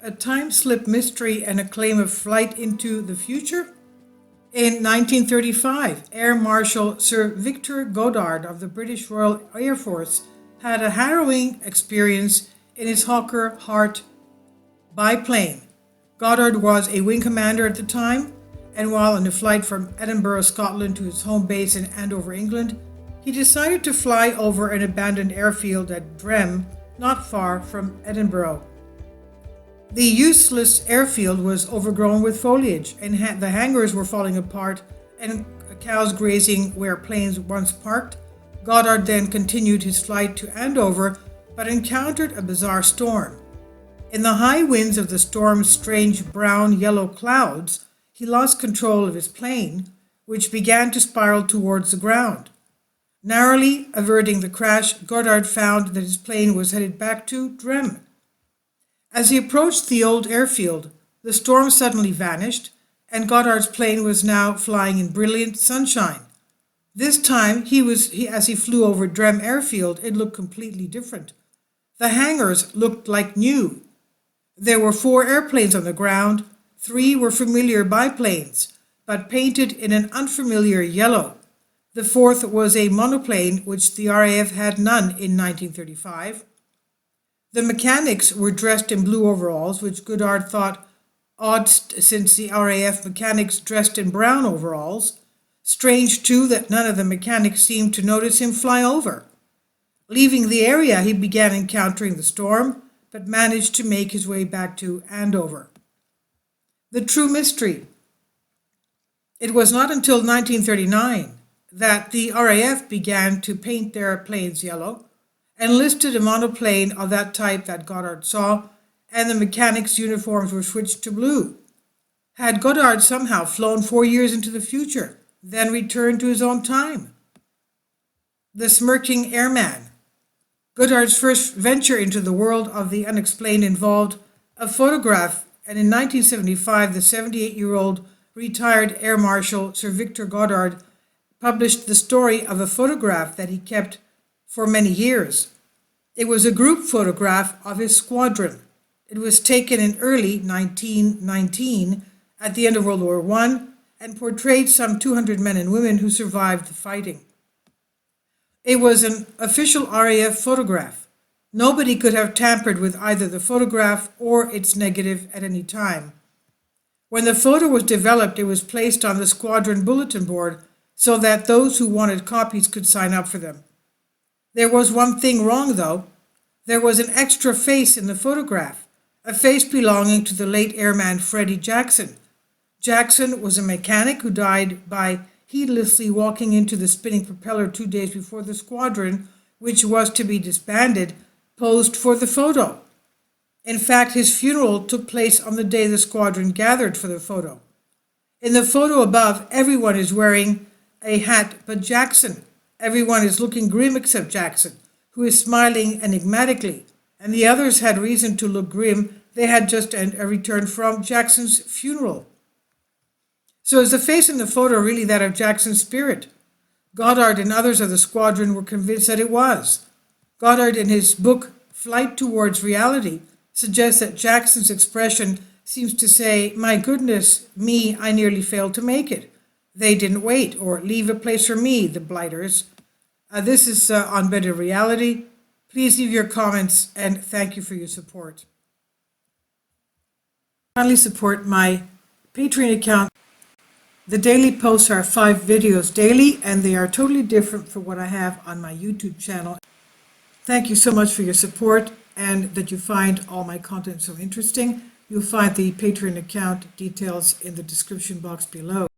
a time slip mystery and a claim of flight into the future? In 1935, Air Marshal Sir Victor Goddard of the British Royal Air Force had a harrowing experience in his Hawker Hart biplane. Goddard was a wing commander at the time, and while on a flight from Edinburgh, Scotland to his home base in Andover, England, he decided to fly over an abandoned airfield at Drem, not far from Edinburgh. The useless airfield was overgrown with foliage, and the hangars were falling apart and cows grazing where planes once parked. Goddard then continued his flight to Andover, but encountered a bizarre storm. In the high winds of the storm's strange brown-yellow clouds, he lost control of his plane, which began to spiral towards the ground. Narrowly averting the crash, Goddard found that his plane was headed back to Drem. As he approached the old airfield, the storm suddenly vanished, and Goddard's plane was now flying in brilliant sunshine. This time, as he flew over Drem airfield, it looked completely different. The hangars looked like new. There were 4 airplanes on the ground. 3 were familiar biplanes, but painted in an unfamiliar yellow. The 4th was a monoplane, which the RAF had none in 1935. The mechanics were dressed in blue overalls, which Goddard thought odd since the RAF mechanics dressed in brown overalls. Strange, too, that none of the mechanics seemed to notice him fly over. Leaving the area, he began encountering the storm, but managed to make his way back to Andover. The true mystery. It was not until 1939 that the RAF began to paint their planes yellow, enlisted a monoplane of that type that Goddard saw, and the mechanics' uniforms were switched to blue. Had Goddard somehow flown 4 years into the future, then returned to his own time? The smirking airman. Goddard's first venture into the world of the unexplained involved a photograph, and in 1975, the 78-year-old retired Air Marshal Sir Victor Goddard published the story of a photograph that he kept for many years. It was a group photograph of his squadron. It was taken in early 1919 at the end of World War I and portrayed some 200 men and women who survived the fighting. It was an official RAF photograph. Nobody could have tampered with either the photograph or its negative at any time. When the photo was developed, it was placed on the squadron bulletin board so that those who wanted copies could sign up for them. There was one thing wrong, though. There was an extra face in the photograph, a face belonging to the late airman Freddie Jackson. Jackson was a mechanic who died by heedlessly walking into the spinning propeller 2 days before the squadron, which was to be disbanded, posed for the photo. In fact, his funeral took place on the day the squadron gathered for the photo. In the photo above, everyone is wearing a hat but Jackson. Everyone is looking grim except Jackson, who is smiling enigmatically, and the others had reason to look grim. They had just returned from Jackson's funeral. So is the face in the photo really that of Jackson's spirit? Goddard and others of the squadron were convinced that it was. Goddard, in his book Flight Towards Reality, suggests that Jackson's expression seems to say, "My goodness me, I nearly failed to make it. They didn't wait," or "Leave a place for me, the blighters." This is on Better Reality. Please leave your comments, and thank you for your support. Kindly support my Patreon account. The daily posts are 5 videos daily, and they are totally different from what I have on my YouTube channel. Thank you so much for your support and that you find all my content so interesting. You'll find the Patreon account details in the description box below.